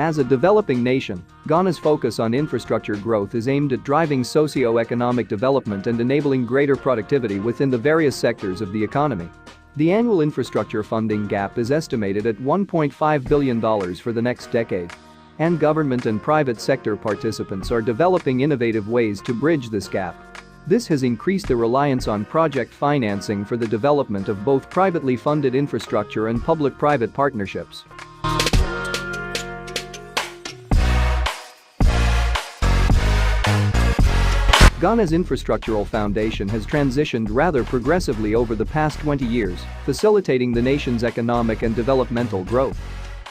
As a developing nation, Ghana's focus on infrastructure growth is aimed at driving socio-economic development and enabling greater productivity within the various sectors of the economy. The annual infrastructure funding gap is estimated at $1.5 billion for the next decade. And government and private sector participants are developing innovative ways to bridge this gap. This has increased the reliance on project financing for the development of both privately funded infrastructure and public-private partnerships. Ghana's infrastructural foundation has transitioned rather progressively over the past 20 years, facilitating the nation's economic and developmental growth.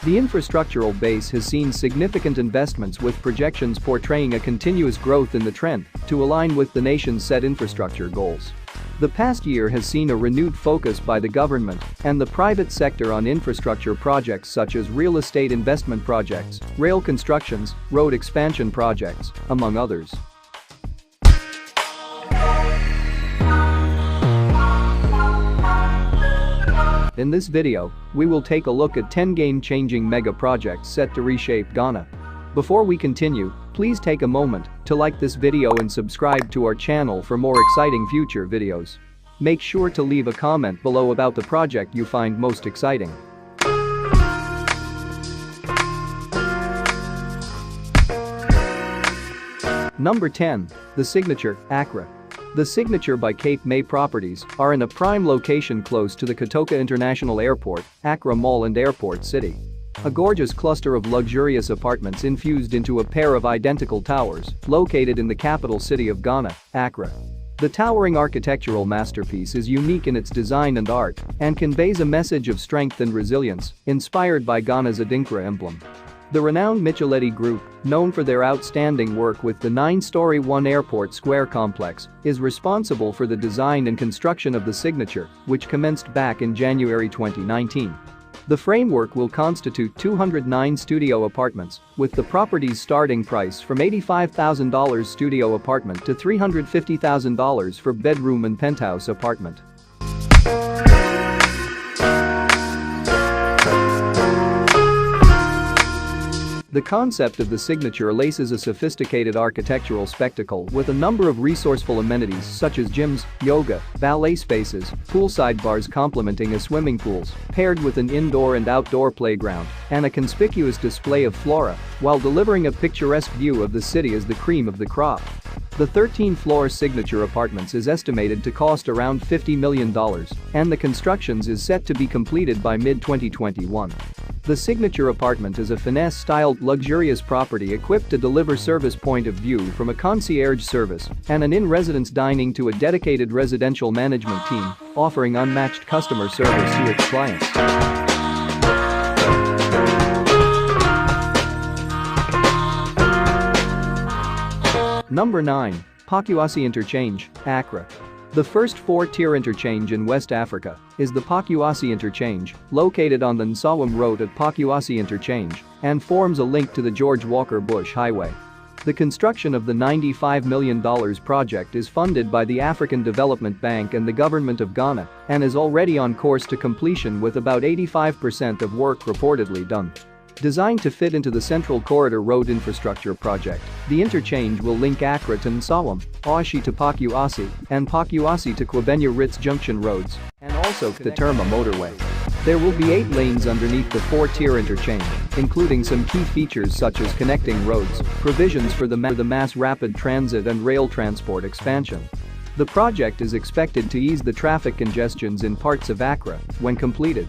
The infrastructural base has seen significant investments, with projections portraying a continuous growth in the trend to align with the nation's set infrastructure goals. The past year has seen a renewed focus by the government and the private sector on infrastructure projects such as real estate investment projects, rail constructions, road expansion projects, among others. In this video, we will take a look at 10 game-changing mega projects set to reshape Ghana. Before we continue, please take a moment to like this video and subscribe to our channel for more exciting future videos. Make sure to leave a comment below about the project you find most exciting. Number 10. The Signature Accra. The Signature by Cape May properties are in a prime location close to the Kotoka International Airport, Accra Mall and Airport City. A gorgeous cluster of luxurious apartments infused into a pair of identical towers, located in the capital city of Ghana, Accra. The towering architectural masterpiece is unique in its design and art and conveys a message of strength and resilience, inspired by Ghana's Adinkra emblem. The renowned Micheletti Group, known for their outstanding work with the 9-story One Airport Square complex, is responsible for the design and construction of the Signature, which commenced back in January 2019. The framework will constitute 209 studio apartments, with the property's starting price from $85,000 studio apartment to $350,000 for bedroom and penthouse apartment. The concept of the Signature laces a sophisticated architectural spectacle with a number of resourceful amenities such as gyms, yoga, ballet spaces, poolside bars complementing a swimming pools, paired with an indoor and outdoor playground, and a conspicuous display of flora, while delivering a picturesque view of the city as the cream of the crop. The 13-floor Signature Apartments is estimated to cost around $50 million, and the constructions is set to be completed by mid-2021. The Signature Apartment is a finesse-styled, luxurious property equipped to deliver service point of view from a concierge service and an in-residence dining to a dedicated residential management team, offering unmatched customer service to its clients. Number 9. Pakuwasi Interchange, Accra. The first 4-tier interchange in West Africa is the Pakuwasi Interchange, located on the Nsawam Road at Pakuwasi Interchange, and forms a link to the George Walker Bush Highway. The construction of the $95 million project is funded by the African Development Bank and the Government of Ghana and is already on course to completion, with about 85% of work reportedly done. Designed to fit into the Central Corridor Road Infrastructure Project, the interchange will link Accra to Nsawam, Oshi to Pakuwasi, and Pakuwasi to Kwabenya Ritz Junction roads, and also the Terma motorway. There will be 8 lanes underneath the 4-tier interchange, including some key features such as connecting roads, provisions for the mass rapid transit and rail transport expansion. The project is expected to ease the traffic congestions in parts of Accra when completed.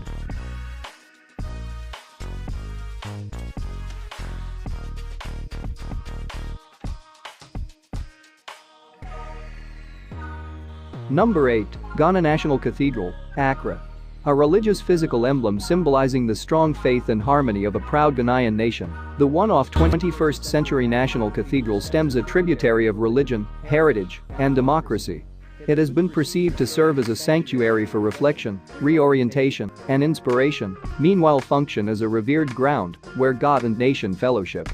Number 8. Ghana National Cathedral, Accra. A religious physical emblem symbolizing the strong faith and harmony of a proud Ghanaian nation, the one-off 21st century National Cathedral stems a tributary of religion, heritage, and democracy. It has been perceived to serve as a sanctuary for reflection, reorientation, and inspiration, meanwhile function as a revered ground where God and nation fellowship.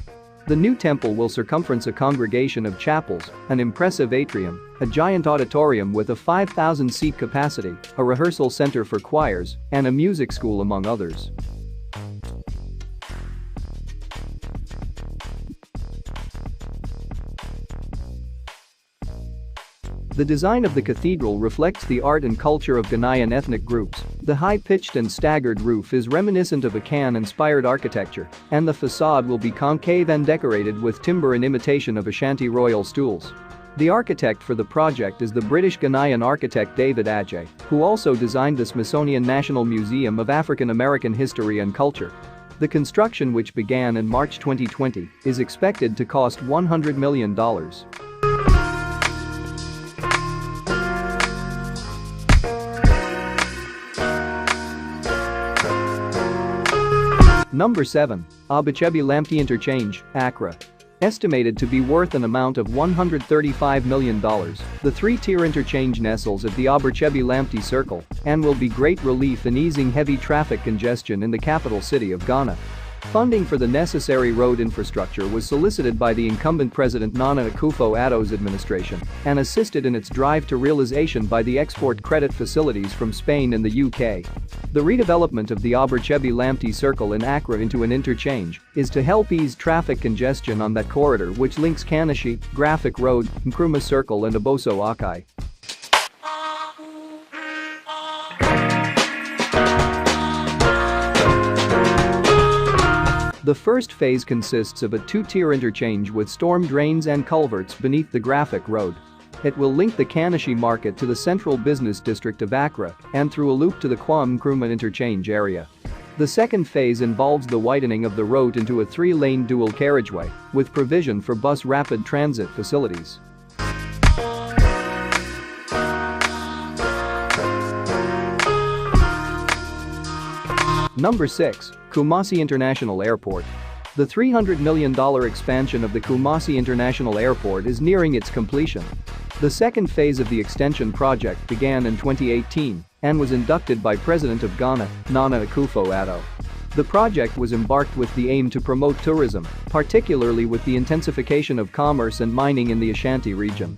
The new temple will circumference a congregation of chapels, an impressive atrium, a giant auditorium with a 5,000-seat capacity, a rehearsal center for choirs, and a music school, among others. The design of the cathedral reflects the art and culture of Ghanaian ethnic groups. The high-pitched and staggered roof is reminiscent of Akan-inspired architecture, and the facade will be concave and decorated with timber in imitation of Ashanti royal stools. The architect for the project is the British-Ghanaian architect David Adjaye, who also designed the Smithsonian National Museum of African American History and Culture. The construction, which began in March 2020, is expected to cost $100 million. Number 7. Pakuwasi Interchange, Accra. Estimated to be worth an amount of $135 million, the three-tier interchange nestles at the Pakuwasi Circle and will be great relief in easing heavy traffic congestion in the capital city of Ghana. Funding for the necessary road infrastructure was solicited by the incumbent President Nana Akufo-Addo's administration and assisted in its drive to realization by the export credit facilities from Spain and the UK. The redevelopment of the Pakuwasi Circle in Accra into an interchange is to help ease traffic congestion on that corridor which links Kanashi, Graphic Road, Nkrumah Circle and Oboso Akai. The first phase consists of a two-tier interchange with storm drains and culverts beneath the Graphic Road. It will link the Kanashi market to the central business district of Accra and through a loop to the Nkrumah interchange area. The second phase involves the widening of the road into a three-lane dual carriageway with provision for bus rapid transit facilities. Number 6. Kumasi International Airport. The $300 million expansion of the Kumasi International Airport is nearing its completion. The second phase of the extension project began in 2018 and was inducted by President of Ghana, Nana Akufo-Addo. The project was embarked with the aim to promote tourism, particularly with the intensification of commerce and mining in the Ashanti region.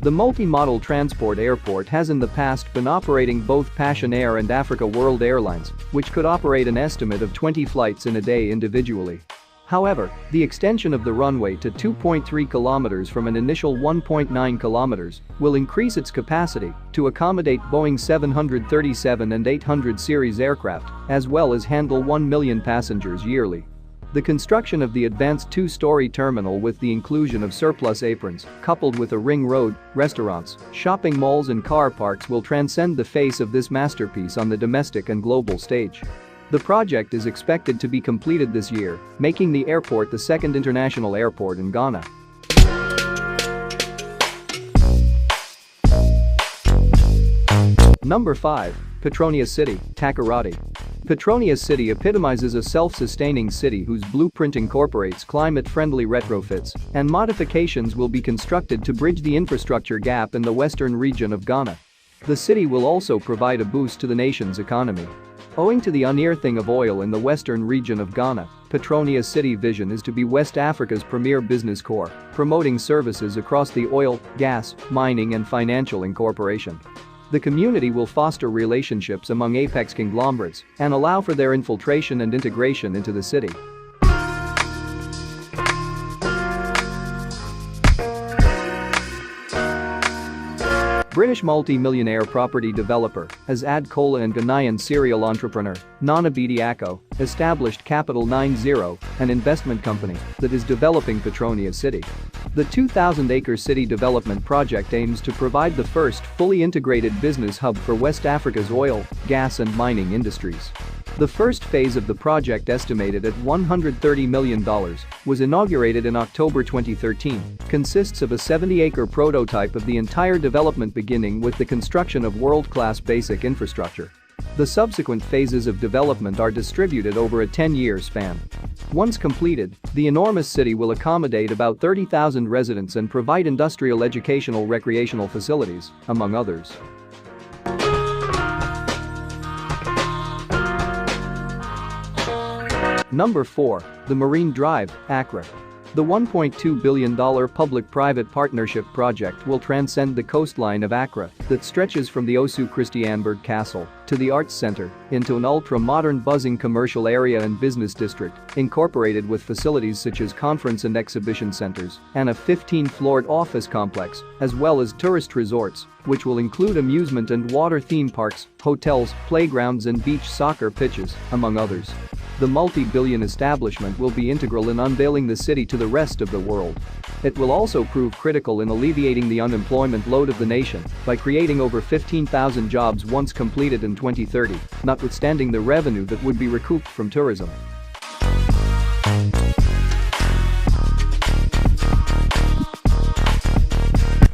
The multi-modal transport airport has in the past been operating both Passion Air and Africa World Airlines, which could operate an estimate of 20 flights in a day individually. However, the extension of the runway to 2.3 kilometers from an initial 1.9 kilometers will increase its capacity to accommodate Boeing 737 and 800 series aircraft, as well as handle 1 million passengers yearly. The construction of the advanced two-story terminal with the inclusion of surplus aprons, coupled with a ring road, restaurants, shopping malls and car parks will transcend the face of this masterpiece on the domestic and global stage. The project is expected to be completed this year, making the airport the second international airport in Ghana. Number 5. Petronia City, Takoradi. Petronia City epitomizes a self-sustaining city whose blueprint incorporates climate-friendly retrofits and modifications will be constructed to bridge the infrastructure gap in the western region of Ghana. The city will also provide a boost to the nation's economy. Owing to the unearthing of oil in the western region of Ghana, Petronia City vision is to be West Africa's premier business core, promoting services across the oil, gas, mining and financial incorporation. The community will foster relationships among apex conglomerates and allow for their infiltration and integration into the city. British multi-millionaire property developer Azad Kola and Ghanaian serial entrepreneur Nana Bediako established Capital 90, an investment company that is developing Petronia City. The 2,000-acre city development project aims to provide the first fully integrated business hub for West Africa's oil, gas and mining industries. The first phase of the project, estimated at $130 million, was inaugurated in October 2013, consists of a 70-acre prototype of the entire development beginning with the construction of world-class basic infrastructure. The subsequent phases of development are distributed over a 10-year span. Once completed, the enormous city will accommodate about 30,000 residents and provide industrial, educational, recreational facilities, among others. Number 4. The Marine Drive, Accra. The $1.2 billion public-private partnership project will transcend the coastline of Accra that stretches from the Osu Christiansborg Castle to the Arts Center into an ultra-modern buzzing commercial area and business district, incorporated with facilities such as conference and exhibition centers and a 15-floored office complex, as well as tourist resorts, which will include amusement and water theme parks, hotels, playgrounds and beach soccer pitches, among others. The multi-billion establishment will be integral in unveiling the city to the rest of the world. It will also prove critical in alleviating the unemployment load of the nation by creating over 15,000 jobs once completed in 2030, notwithstanding the revenue that would be recouped from tourism.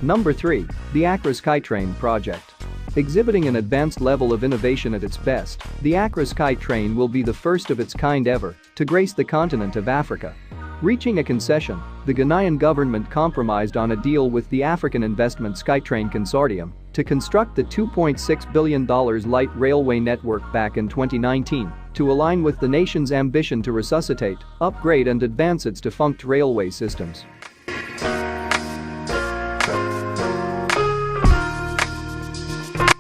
Number 3. The Accra Skytrain project. Exhibiting an advanced level of innovation at its best, the Accra Skytrain will be the first of its kind ever to grace the continent of Africa. Reaching a concession, the Ghanaian government compromised on a deal with the African Investment Skytrain Consortium to construct the $2.6 billion light railway network back in 2019 to align with the nation's ambition to resuscitate, upgrade and advance its defunct railway systems.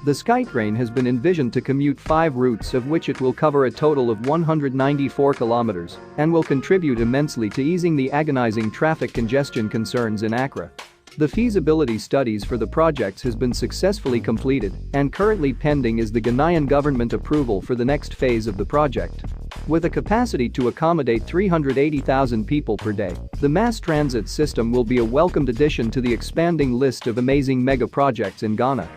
The Skytrain has been envisioned to commute 5 routes, of which it will cover a total of 194 kilometers and will contribute immensely to easing the agonizing traffic congestion concerns in Accra. The feasibility studies for the projects has been successfully completed and currently pending is the Ghanaian government approval for the next phase of the project. With a capacity to accommodate 380,000 people per day, the mass transit system will be a welcomed addition to the expanding list of amazing mega projects in Ghana.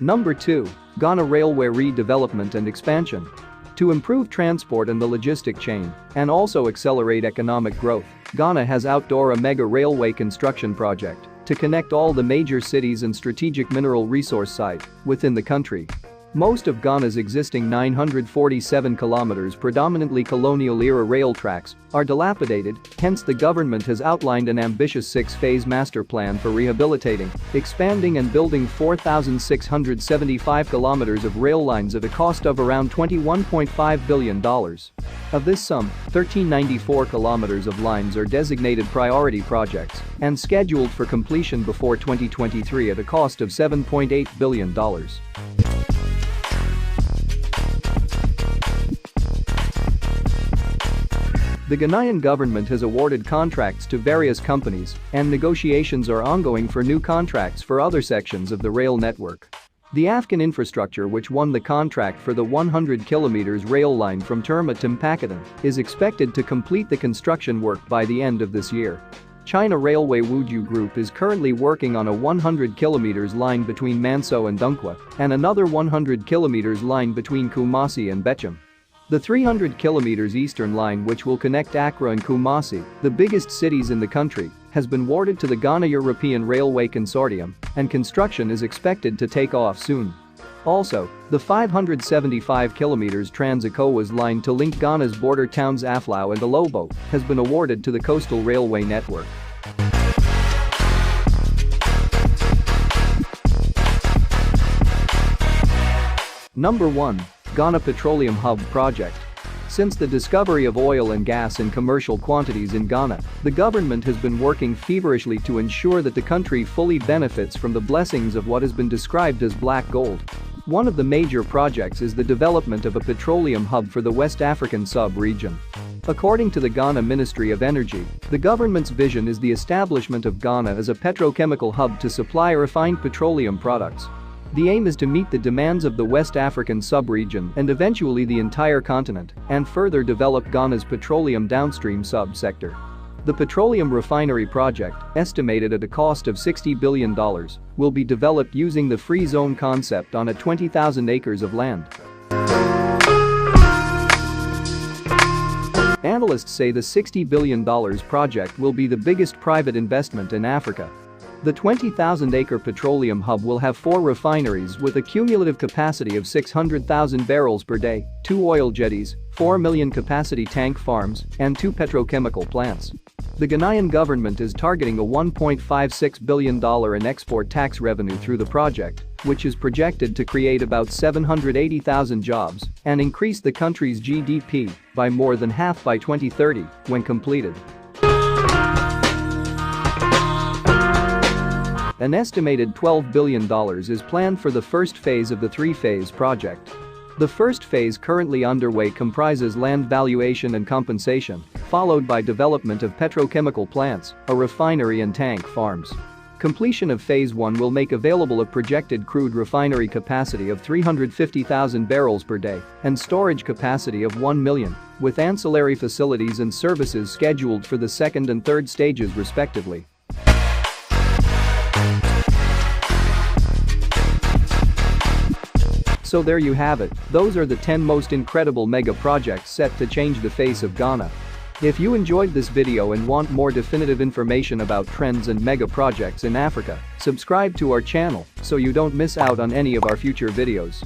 Number 2. Ghana Railway Redevelopment and Expansion. To improve transport and the logistic chain and also accelerate economic growth, Ghana has outdoor a mega railway construction project to connect all the major cities and strategic mineral resource sites within the country. Most of Ghana's existing 947 kilometers predominantly colonial-era rail tracks are dilapidated, hence the government has outlined an ambitious 6-phase master plan for rehabilitating, expanding and building 4,675 kilometers of rail lines at a cost of around $21.5 billion. Of this sum, 1,394 kilometers of lines are designated priority projects and scheduled for completion before 2023 at a cost of $7.8 billion. The Ghanaian government has awarded contracts to various companies, and negotiations are ongoing for new contracts for other sections of the rail network. The African Infrastructure, which won the contract for the 100 km rail line from Terma to Menxkvng, is expected to complete the construction work by the end of this year. China Railway Wuju Group is currently working on a 100 km line between Manso and Dunkwa and another 100 km line between Kumasi and Bechem. The 300 km eastern line, which will connect Accra and Kumasi, the biggest cities in the country, has been awarded to the Ghana European Railway Consortium, and construction is expected to take off soon. Also, the 575 km Trans-ECOWAS line to link Ghana's border towns Aflao and Alobo has been awarded to the Coastal Railway Network. Number 1. Ghana Petroleum Hub Project. Since the discovery of oil and gas in commercial quantities in Ghana, the government has been working feverishly to ensure that the country fully benefits from the blessings of what has been described as black gold. One of the major projects is the development of a petroleum hub for the West African sub-region. According to the Ghana Ministry of Energy, the government's vision is the establishment of Ghana as a petrochemical hub to supply refined petroleum products. The aim is to meet the demands of the West African sub-region and eventually the entire continent, and further develop Ghana's petroleum downstream sub-sector. The petroleum refinery project, estimated at a cost of $60 billion, will be developed using the free zone concept on a 20,000 acres of land. Analysts say the $60 billion project will be the biggest private investment in Africa. The 20,000-acre petroleum hub will have 4 refineries with a cumulative capacity of 600,000 barrels per day, 2 oil jetties, 4 million capacity tank farms, and 2 petrochemical plants. The Ghanaian government is targeting a $1.56 billion in export tax revenue through the project, which is projected to create about 780,000 jobs and increase the country's GDP by more than half by 2030 when completed. An estimated $12 billion is planned for the first phase of the three-phase project. The first phase currently underway comprises land valuation and compensation, followed by development of petrochemical plants, a refinery and tank farms. Completion of Phase 1 will make available a projected crude refinery capacity of 350,000 barrels per day and storage capacity of 1 million, with ancillary facilities and services scheduled for the second and third stages respectively. So there you have it, those are the 10 most incredible mega projects set to change the face of Ghana. If you enjoyed this video and want more definitive information about trends and mega projects in Africa, subscribe to our channel so you don't miss out on any of our future videos.